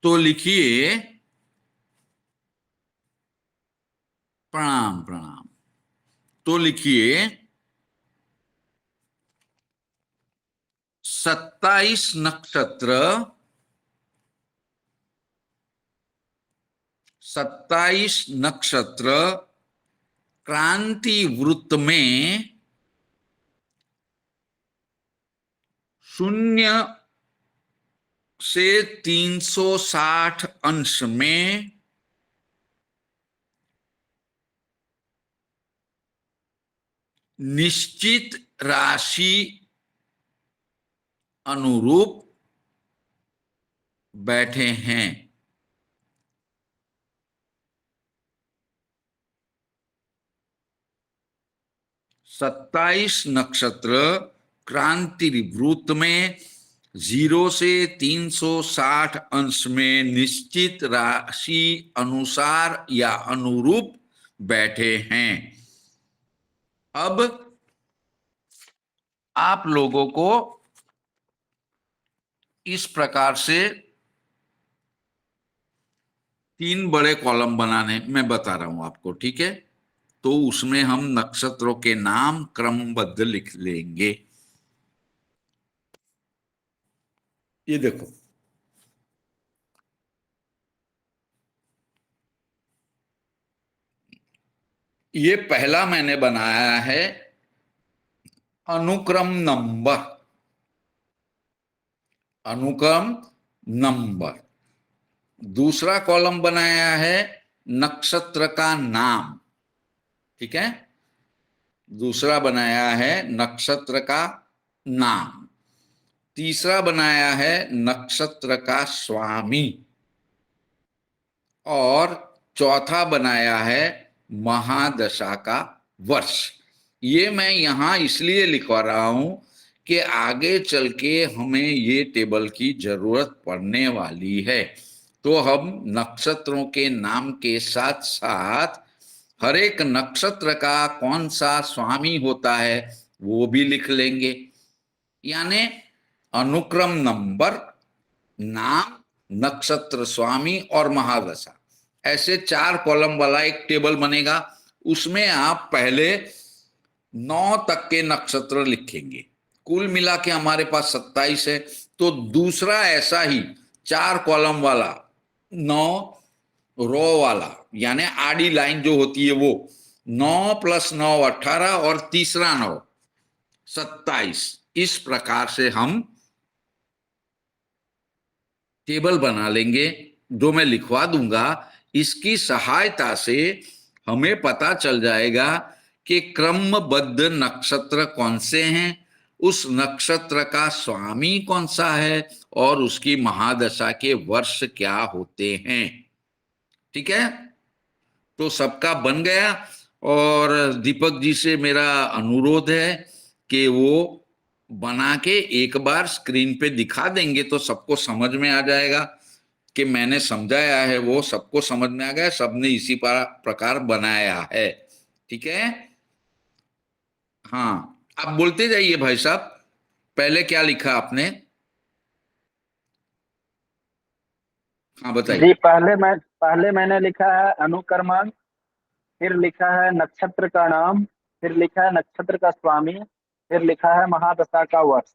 तो लिखिए प्रणाम प्रणाम। तो लिखिए 27 नक्षत्र, 27 नक्षत्र क्रांति वृत्त में 0 से 360 अंश में निश्चित राशि अनुरूप बैठे हैं। 27 नक्षत्र क्रांति वृत्त में 0 से 360 अंश में निश्चित राशि अनुसार या अनुरूप बैठे हैं। अब आप लोगों को इस प्रकार से 3 बड़े कॉलम बनाने मैं बता रहा हूं आपको, ठीक है। तो उसमें हम नक्षत्रों के नाम क्रमबद्ध लिख लेंगे। ये देखो, ये पहला मैंने बनाया है अनुक्रम नंबर, अनुक्रम नंबर। दूसरा कॉलम बनाया है नक्षत्र का नाम, ठीक है। दूसरा बनाया है नक्षत्र का नाम। तीसरा बनाया है नक्षत्र का स्वामी। और चौथा बनाया है महादशा का वर्ष। ये मैं यहां इसलिए लिखवा रहा हूं कि आगे चल के हमें ये टेबल की जरूरत पड़ने वाली है। तो हम नक्षत्रों के नाम के साथ साथ हर एक नक्षत्र का कौन सा स्वामी होता है वो भी लिख लेंगे। यानी अनुक्रम नंबर, नाम, नक्षत्र स्वामी और महादशा, ऐसे 4 कॉलम वाला एक टेबल बनेगा। उसमें आप पहले 9 तक के नक्षत्र लिखेंगे। कुल मिला के हमारे पास 27 है। तो दूसरा ऐसा ही 4 कॉलम वाला 9 रो वाला, यानी आड़ी लाइन जो होती है वो 9 + 9 18 और तीसरा 9 27। इस प्रकार से हम टेबल बना लेंगे जो मैं लिखवा दूंगा। इसकी सहायता से हमें पता चल जाएगा कि क्रमबद्ध नक्षत्र कौन से हैं, उस नक्षत्र का स्वामी कौन सा है और उसकी महादशा के वर्ष क्या होते हैं। ठीक है, तो सबका बन गया। और दीपक जी से मेरा अनुरोध है कि वो बना के एक बार स्क्रीन पे दिखा देंगे तो सबको समझ में आ जाएगा कि मैंने समझाया है वो सबको समझ में आ गया, सबने इसी प्रकार बनाया है। ठीक है, हाँ, आप बोलते जाइए भाई साहब, पहले क्या लिखा आपने? हाँ जी, बताइए। पहले मैंने लिखा है अनुक्रमांक, फिर लिखा है नक्षत्र का नाम, फिर लिखा है नक्षत्र का स्वामी, फिर लिखा है महादशा का वर्ष।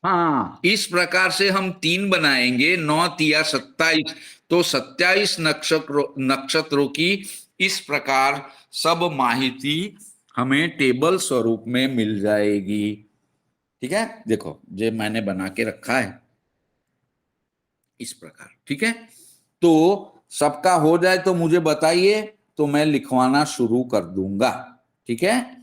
हाँ, इस प्रकार से हम 3 बनाएंगे, 9 तिया 27। तो 27 नक्षत्रों की इस प्रकार सब माहिती हमें टेबल स्वरूप में मिल जाएगी। ठीक है, देखो जो मैंने बना के रखा है इस प्रकार। ठीक है, तो सबका हो जाए तो मुझे बताइए, तो मैं लिखवाना शुरू कर दूंगा। ठीक है,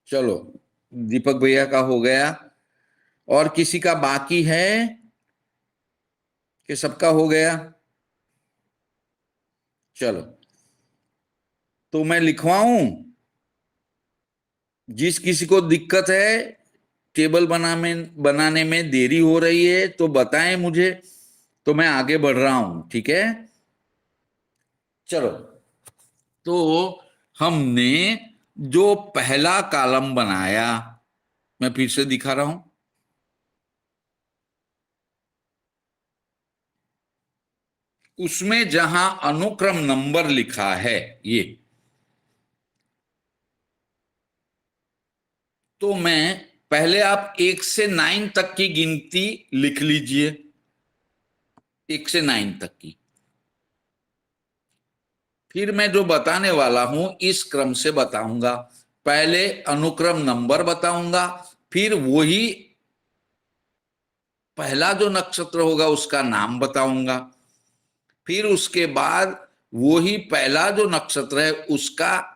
चलो दीपक भैया का हो गया। और किसी का बाकी है कि सबका हो गया? चलो, तो मैं लिखवाऊं, जिस किसी को दिक्कत है टेबल बनाने में देरी हो रही है तो बताएं मुझे, तो मैं आगे बढ़ रहा हूं। ठीक है, चलो। तो हमने जो पहला कॉलम बनाया, मैं फिर से दिखा रहा हूं, उसमें जहां अनुक्रम नंबर लिखा है ये, तो मैं पहले आप 1 से 9 तक की गिनती लिख लीजिए, 1 से 9 तक की। फिर मैं जो बताने वाला हूं इस क्रम से बताऊंगा। पहले अनुक्रम नंबर बताऊंगा, फिर वही पहला जो नक्षत्र होगा उसका नाम बताऊंगा, फिर उसके बाद वही पहला जो नक्षत्र है उसका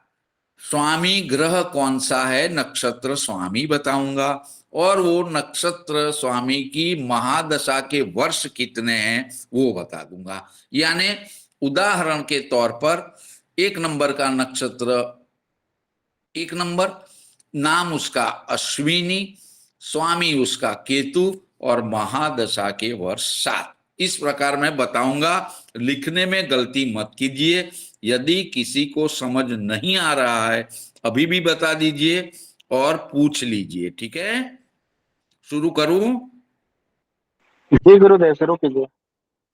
स्वामी ग्रह कौन सा है, नक्षत्र स्वामी बताऊंगा, और वो नक्षत्र स्वामी की महादशा के वर्ष कितने हैं वो बता दूंगा। यानी उदाहरण के तौर पर 1 नंबर का नक्षत्र 1 नंबर, नाम उसका अश्विनी, स्वामी उसका केतु, और महादशा के वर्ष 7। इस प्रकार मैं बताऊंगा, लिखने में गलती मत कीजिए। यदि किसी को समझ नहीं आ रहा है अभी भी बता दीजिए और पूछ लीजिए। ठीक है, शुरू करूं? जी गुरुदेव, शुरू कीजिए।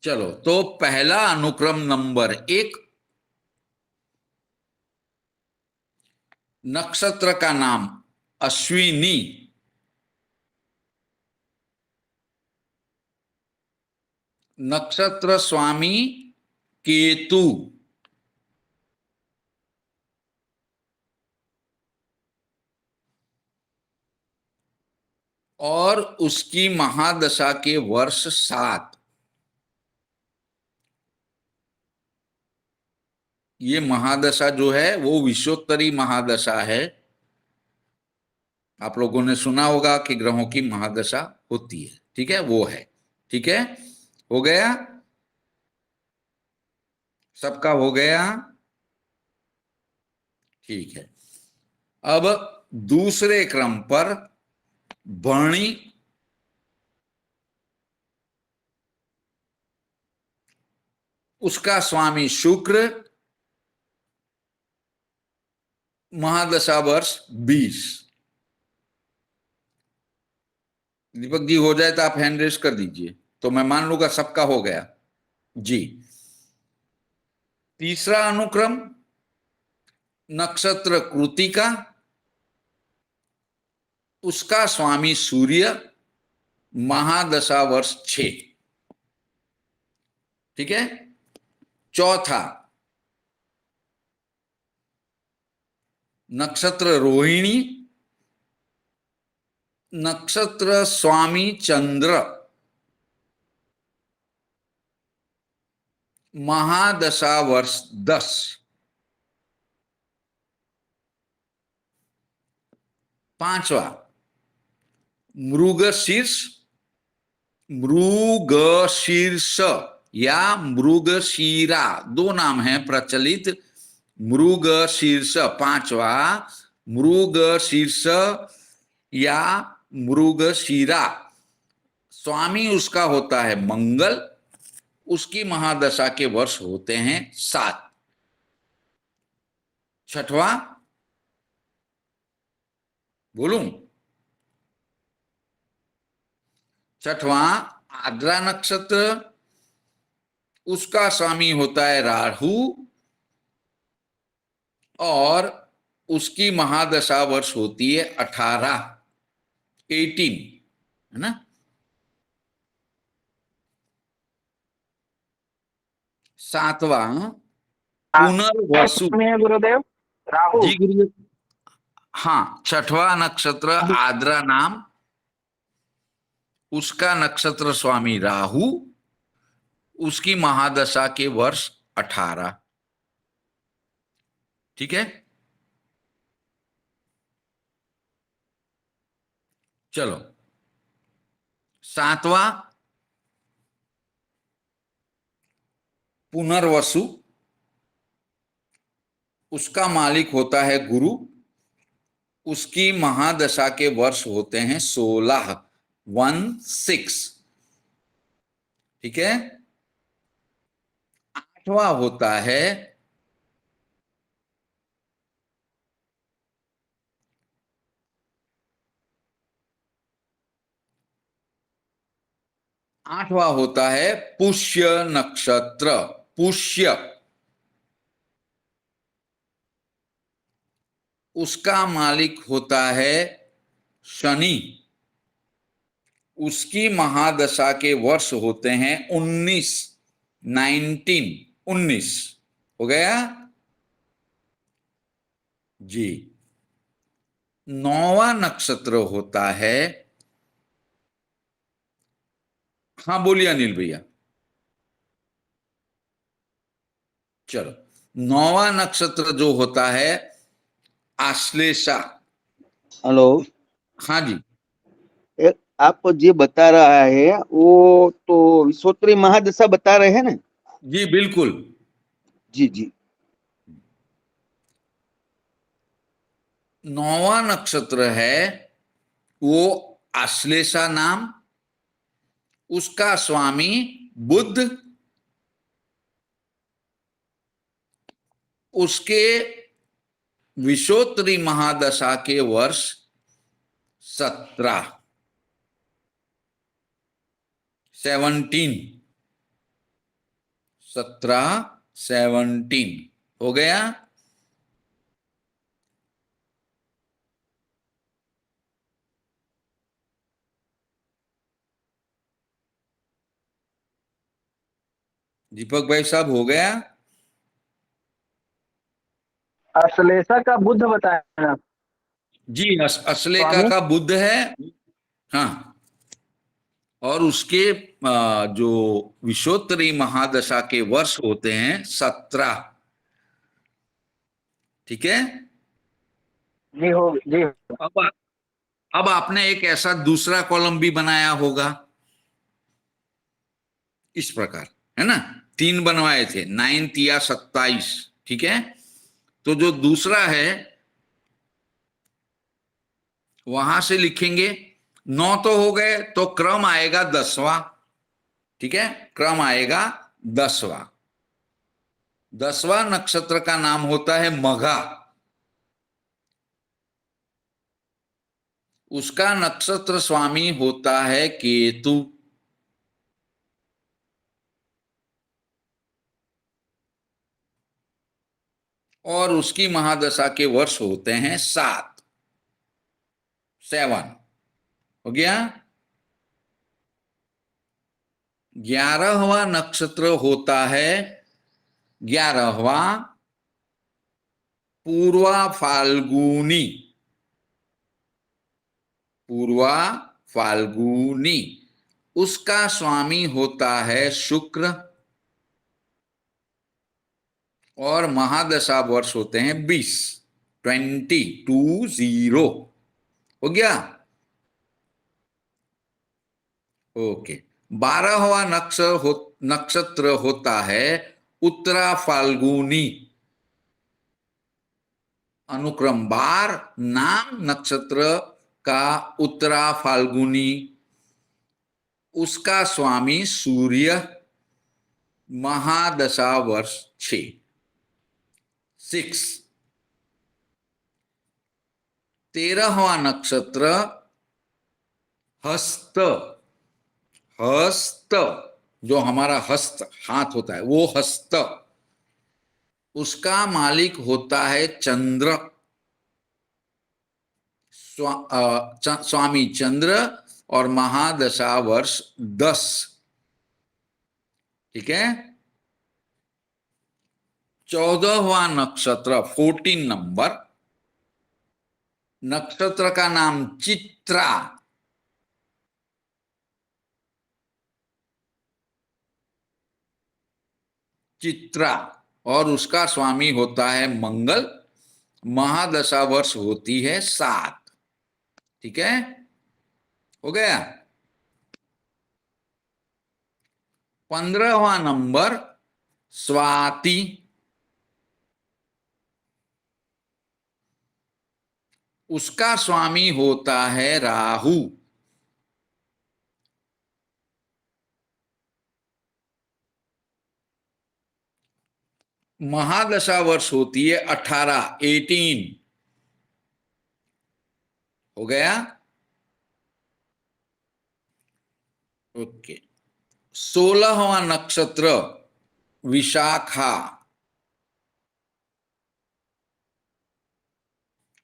चलो, तो पहला अनुक्रम नंबर 1, नक्षत्र का नाम अश्विनी, नक्षत्र स्वामी केतु, और उसकी महादशा के वर्ष 7। ये महादशा जो है वो विश्वोत्तरी महादशा है। आप लोगों ने सुना होगा कि ग्रहों की महादशा होती है। ठीक है, वो है। ठीक है, हो गया, सबका हो गया। ठीक है, अब दूसरे क्रम पर भरणी, उसका स्वामी शुक्र, महादशा वर्ष 20। दीपक जी, हो जाए तो आप हैंड रेस कर दीजिए, तो मैं मान लूंगा सबका हो गया जी। तीसरा अनुक्रम नक्षत्र कृतिका, उसका स्वामी सूर्य, महादशा वर्ष 6। ठीक है, चौथा नक्षत्र रोहिणी, नक्षत्र स्वामी चंद्र, महादशा वर्ष 10। पांचवा मृगशीर्ष, मृगशीर्ष या मृगशीरा, दो नाम हैं प्रचलित। मृगशीर्ष पांचवा, मृगशीर्ष या मृगशीरा, स्वामी उसका होता है मंगल, उसकी महादशा के वर्ष होते हैं 7। छठवां बोलूं? छठवां आद्रा नक्षत्र, उसका स्वामी होता है राहु, और उसकी महादशा वर्ष होती है 18, है ना। सातवां पुनर्वसु। स्वामी है गुरुदेव, राहु। जी गुरु। हाँ, छठवां नक्षत्र आद्रा नाम, उसका नक्षत्र स्वामी राहु, उसकी महादशा के वर्ष 18। ठीक है, चलो। सातवां पुनर्वसु, उसका मालिक होता है गुरु, उसकी महादशा के वर्ष होते हैं 16, 16। ठीक है। 8वां होता है पुष्य नक्षत्र। पुष्य, उसका मालिक होता है शनि। उसकी महादशा के वर्ष होते हैं 19, 19 हो गया जी। 9वां नक्षत्र होता है, हाँ बोलिए अनिल भैया। चलो, 9वां नक्षत्र जो होता है आश्लेषा। हेलो। हाँ जी। एक आप जो बता रहा है वो तो विश्वोत्तरी महादशा बता रहे हैं ना? जी बिल्कुल। जी जी। 9वां नक्षत्र है वो आश्लेषा नाम। उसका स्वामी बुध। उसके विश्वोत्तरी महादशा के वर्ष 17, 17 हो गया। दीपक भाई साहब हो गया। अश्लेषा का बुध बताया जी, अश्लेषा स्वामी। का बुध है। हाँ, और उसके जो विश्वोत्तरी महादशा के वर्ष होते हैं 17। ठीक है। जी हो जी। अब अब आपने एक ऐसा दूसरा कॉलम भी बनाया होगा इस प्रकार, है ना। 3 बनवाए थे, 9 या 27। ठीक है। तो जो दूसरा है वहां से लिखेंगे। 9 तो हो गए, तो क्रम आएगा 10वां। ठीक है, क्रम आएगा 10वां। 10वां नक्षत्र का नाम होता है मघा। उसका नक्षत्र स्वामी होता है केतु। और उसकी महादशा के वर्ष होते हैं 7, 7 हो गया। 11वां नक्षत्र होता है 11वां पूर्वा फाल्गुनी। पूर्वा फाल्गुनी, उसका स्वामी होता है शुक्र। और महादशा वर्ष होते हैं 20, 20 हो गया। ओके। 12वां नक्षत्र होता है उत्तरा फाल्गुनी। अनुक्रम बार, नाम नक्षत्र का उत्तरा फाल्गुनी। उसका स्वामी सूर्य। महादशा वर्ष 6, 6। 13वां नक्षत्र हस्त। हस्त, जो हमारा हस्त हाथ होता है वो हस्त। उसका मालिक होता है चंद्र। स्वामी चंद्र। और महादशा वर्ष 10। ठीक है। 14वां नक्षत्र 14 नंबर नक्षत्र का नाम चित्रा। चित्रा, और उसका स्वामी होता है मंगल। महादशा वर्ष होती है 7। ठीक है, हो गया। 15वां नंबर स्वाति। उसका स्वामी होता है राहु। महादशा वर्ष होती है 18 हो गया। ओके। 16वां नक्षत्र विशाखा,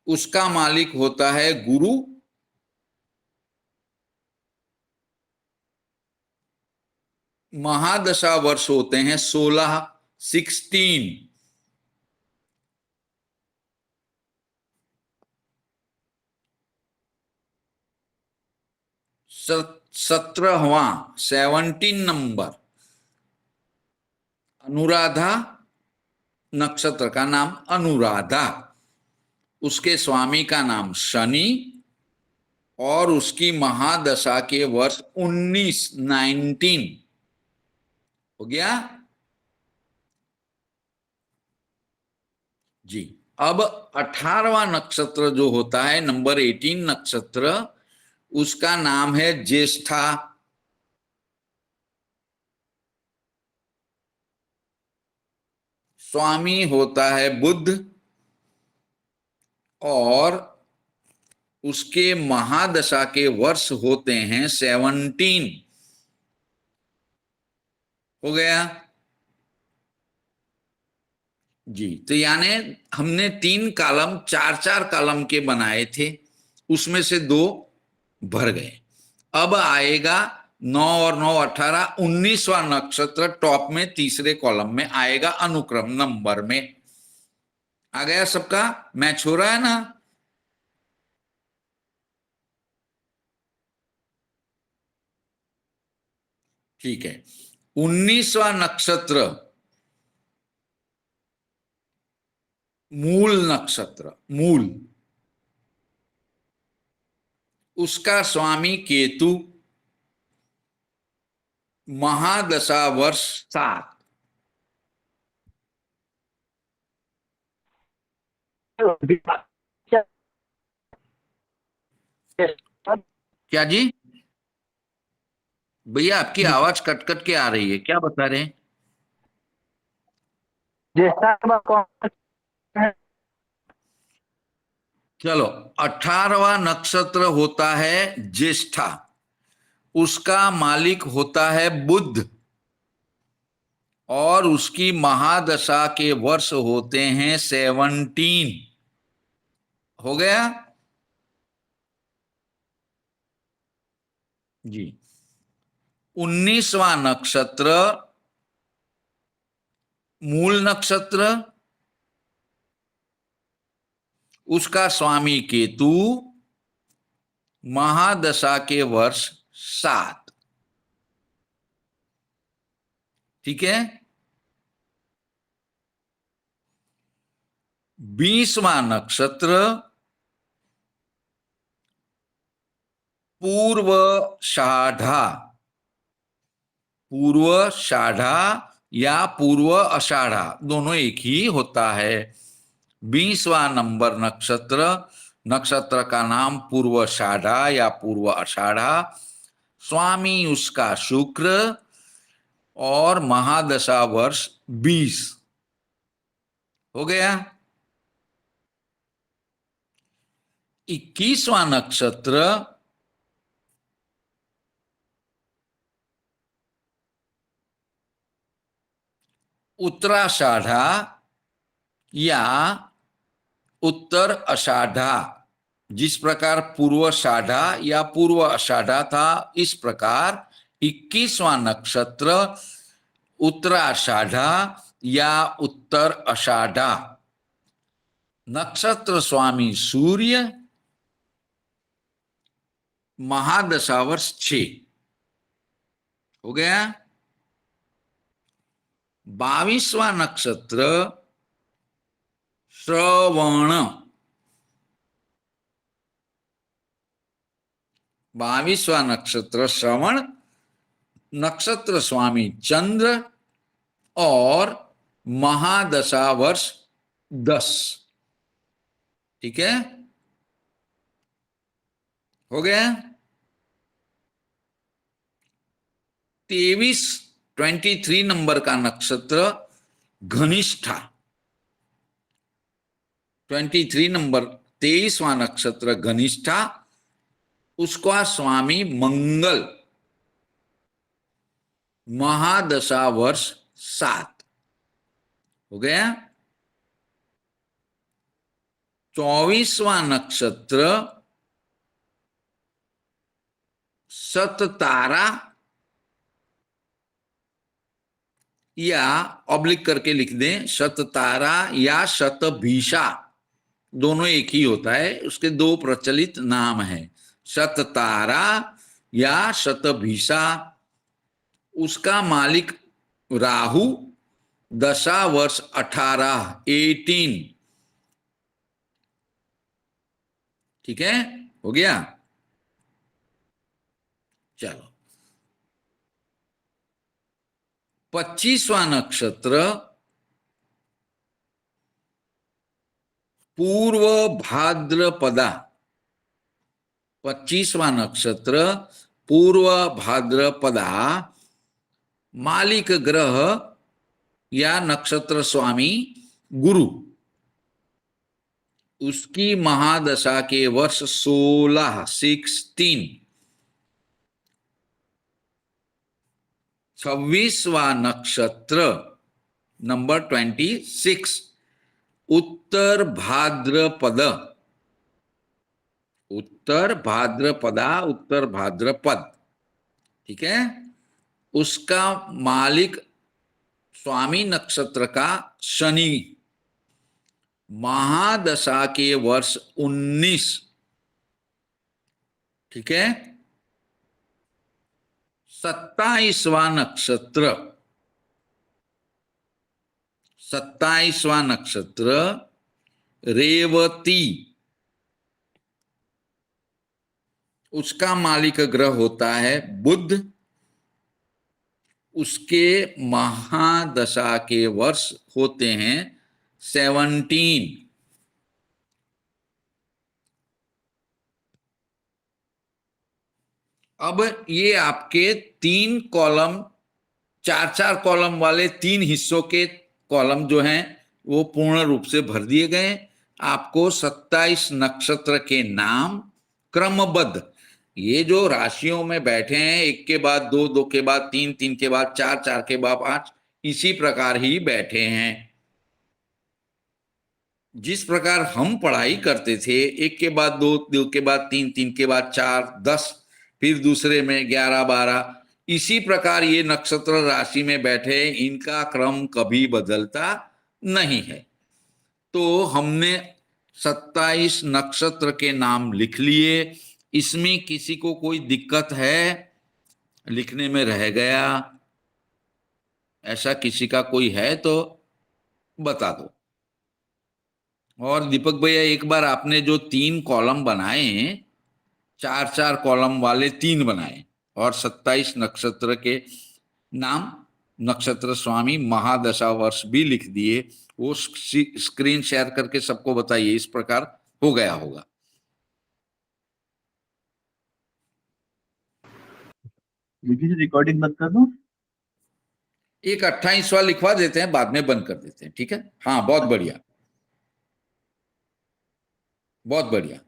उसका मालिक होता है गुरु। महादशा वर्ष होते हैं 16 17वां 17 नंबर अनुराधा, नक्षत्र का नाम अनुराधा, उसके स्वामी का नाम शनि और उसकी महादशा के वर्ष 19 हो गया जी। अब 18वां नक्षत्र जो होता है नंबर 18 नक्षत्र, उसका नाम है ज्येष्ठा। स्वामी होता है बुध और उसके महादशा के वर्ष होते हैं 17 हो गया जी। तो यानी हमने 3 कॉलम 4-4 कॉलम के बनाए थे, उसमें से 2 भर गए। अब आएगा 9 और 9 18 19वां नक्षत्र टॉप में तीसरे कॉलम में आएगा, अनुक्रम नंबर में। आ गया सबका? मैच हो रहा है ना? ठीक है। 19वां नक्षत्र मूल नक्षत्र, मूल, उसका स्वामी केतु, महादशा वर्ष 7। क्या जी? भैया आपकी आवाज कट कट के आ रही है, क्या बता रहे हैं? ज्येष्ठा कौन है? चलो, 18वां नक्षत्र होता है ज्येष्ठा, उसका मालिक होता है बुध और उसकी महादशा के वर्ष होते हैं 17 हो गया जी। 19वां नक्षत्र मूल नक्षत्र, उसका स्वामी केतु, महादशा के वर्ष 7। ठीक है। 20वां नक्षत्र पूर्वाषाढ़ा, पूर्वाषाढ़ा या पूर्व आषाढ़ा दोनों एक ही होता है। 20वां नंबर नक्षत्र, नक्षत्र का नाम पूर्वाषाढ़ा या पूर्व आषाढ़ा, स्वामी उसका शुक्र और महादशा वर्ष 20 हो गया। 21वां नक्षत्र उत्तराषाढ़ा या उत्तर आषाढ़ा, जिस प्रकार पूर्वाषाढ़ा या पूर्व आषाढ़ा था, इस प्रकार 21वां नक्षत्र उत्तराषाढ़ा या उत्तर आषाढ़ा, नक्षत्र स्वामी सूर्य, महादशा वर्ष 6 हो गया। 22वां नक्षत्र श्रवण, 22वां नक्षत्र श्रवण, नक्षत्र स्वामी चंद्र और महादशा वर्ष 10। ठीक है। हो गया। 23 नंबर का नक्षत्र घनिष्ठा, 23 नंबर 23वां नक्षत्र घनिष्ठा, उसका स्वामी मंगल, महादशा वर्ष 7। हो गया। 24वां नक्षत्र सततारा या ऑब्लिक करके लिख दें, शततारा या शतभीषा, दोनों एक ही होता है, उसके दो प्रचलित नाम हैं, शततारा या शतभीषा। उसका मालिक राहु, दशा वर्ष 18। ठीक है, हो गया। चलो, 25वां नक्षत्र पूर्व भाद्रपदा, 25वां नक्षत्र पूर्व भाद्रपदा, मालिक ग्रह या नक्षत्र स्वामी गुरु, उसकी महादशा के वर्ष 16। 26वां नक्षत्र नंबर 26 उत्तर भाद्रपद, उत्तर भाद्रपदा, उत्तर भाद्रपद। ठीक है, उसका मालिक स्वामी नक्षत्र का शनि, महादशा के वर्ष 19। ठीक है। 27वां नक्षत्र, 27वां नक्षत्र रेवती, उसका मालिक ग्रह होता है बुध, उसके महादशा के वर्ष होते हैं 17। अब ये आपके 3 कॉलम, 4-4 कॉलम वाले 3 हिस्सों के कॉलम जो हैं वो पूर्ण रूप से भर दिए गए। आपको 27 नक्षत्र के नाम क्रमबद्ध, ये जो राशियों में बैठे हैं, एक के बाद दो, दो के बाद तीन, तीन के बाद चार, चार के बाद 5, इसी प्रकार ही बैठे हैं। जिस प्रकार हम पढ़ाई करते थे, एक के बाद दो, दो के बाद तीन, तीन के बाद 4, 10, फिर दूसरे में 11, 12, इसी प्रकार ये नक्षत्र राशि में बैठे, इनका क्रम कभी बदलता नहीं है। तो हमने 27 नक्षत्र के नाम लिख लिए। इसमें किसी को कोई दिक्कत है, लिखने में रह गया, ऐसा किसी का कोई है तो बता दो। और दीपक भैया, एक बार आपने जो 3 कॉलम बनाए, 4-4 कॉलम वाले 3 बनाए और 27 नक्षत्र के नाम, नक्षत्र स्वामी, महादशा वर्ष भी लिख दिए, वो स्क्रीन शेयर करके सबको बताइए। इस प्रकार हो गया होगा। रिकॉर्डिंग बंद कर दो। एक 28वां लिखवा देते हैं, बाद में बंद कर देते हैं। ठीक है, हाँ, बहुत बढ़िया, बहुत बढ़िया।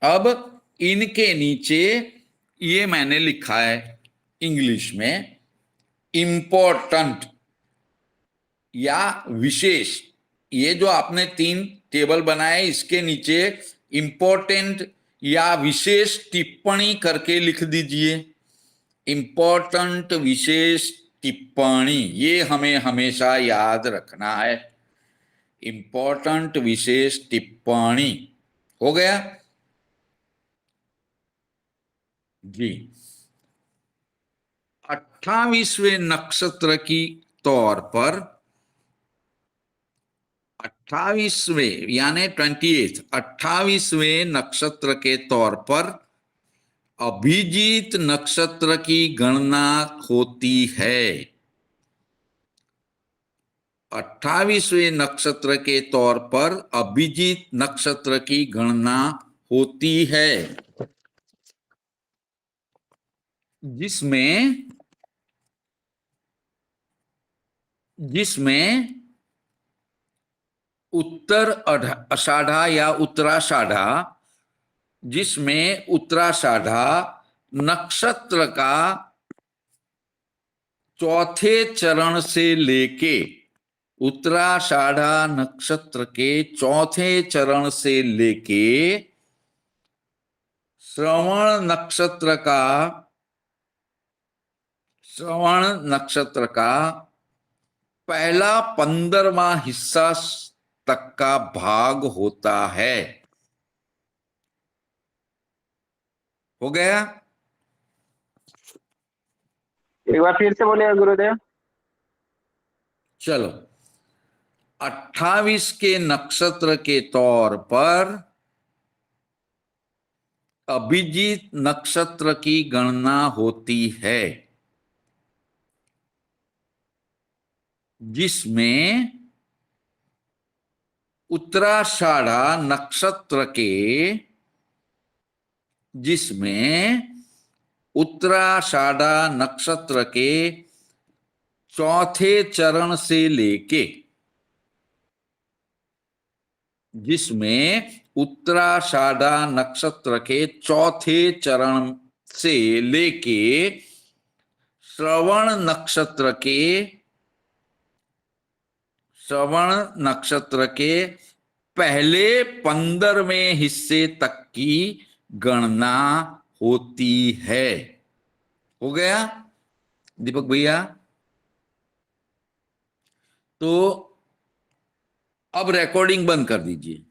अब इनके नीचे ये मैंने लिखा है इंग्लिश में, इंपॉर्टेंट या विशेष। ये जो आपने 3 टेबल बनाए, इसके नीचे इंपॉर्टेंट या विशेष टिप्पणी करके लिख दीजिए। इंपॉर्टेंट, विशेष टिप्पणी, ये हमें हमेशा याद रखना है। इंपॉर्टेंट, विशेष टिप्पणी। हो गया जी। 28वें नक्षत्र की तौर पर, 28वें यानी 28वें नक्षत्र के तौर पर अभिजीत नक्षत्र की गणना होती है। 28वें नक्षत्र के तौर पर अभिजीत नक्षत्र की गणना होती है। जिसमें जिसमें उत्तर आषाढ़ा या उत्तराषाढ़ा, जिसमें उत्तराषाढ़ा नक्षत्र का चौथे चरण से लेके, उत्तराषाढ़ा नक्षत्र के चौथे चरण से लेके श्रवण नक्षत्र का पहला 15वां हिस्सा तक का भाग होता है। हो गया? एक बार फिर से बोलिएगा गुरुदेव। चलो, 28 के नक्षत्र के तौर पर अभिजीत नक्षत्र की गणना होती है, जिसमें उत्तराषाढ़ा नक्षत्र के चौथे चरण से लेके, जिसमें उत्तराषाढ़ा नक्षत्र के चौथे चरण से लेके श्रवण नक्षत्र के पहले 15वें हिस्से तक की गणना होती है। हो गया दीपक भैया? तो अब रिकॉर्डिंग बंद कर दीजिए।